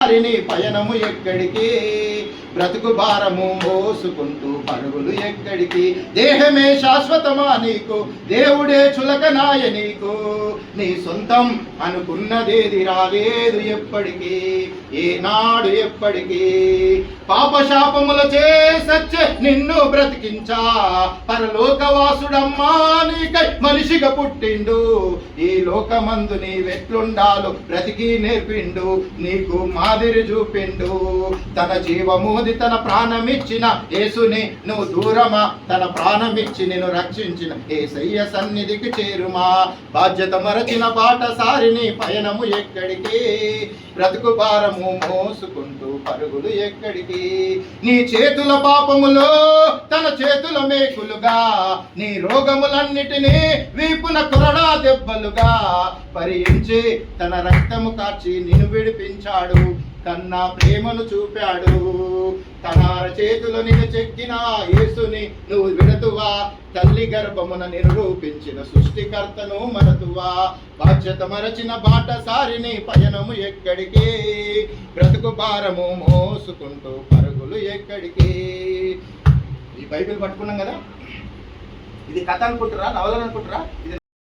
హరిని పయనము ఎక్కడికి, బ్రతుకు భారము మోసుకుంటూ పరుగులు ఎక్కడికి. దేహమే శాశ్వతమా నీకు, దేవుడే చులకనాయ నీకు. నీ సొంతం అనుకున్నదేది రాలేదు ఎప్పటికీ, ఏనాడు ఎప్పటికీ. పాపశాపముల చేసచ్చే నిన్ను బ్రతికించా, పరలోకవాసుడమ్మా నీకై మనిషిగా పుట్టిండు. ఈ లోకమందు నీవెట్లుండాలో బ్రతికి నేర్పిండు, నీకు మాదిరి చూపిండు. తన జీవమూది తన ప్రాణమిచ్చిన యేసుని నువ్వు దూరమా, తన ప్రాణమిచ్చి నిన్ను రక్షించిన యేసయ్య సన్నిధికి చేరుమా. బాధ్యత మరచిన బాటసారిని పయనము ఎక్కడికి, బ్రతుకు భారము మోసుకుంటూ పరుగులు ఎక్కడికి. నీ చేతుల పాపములో తన చేతుల మేకులుగా, నీ రోగములన్నిటినీ వీపున కొరడా దెబ్బలుగా భరించి తన రక్తము కార్చి నిన్ను విడిపించాడు. కన్నా ప్రేమను చూపాడు. తన చేతులు నిన్ను చెక్కిన యేసుని నువ్వు విడతువా, తల్లి గర్భమున నిరూపించిన సృష్టికర్తను మరతువా. బాధ్యత మరచిన బాటసారిని పయనము ఎక్కడికి, బ్రతుకు భారము మోసుకుంటూ పరుగులు ఎక్కడికి. ఈ బైబిల్ పట్టుకున్నాం కదా, ఇది కథ అనుకుంటారా, నవలని అనుకుంటారా? ఇది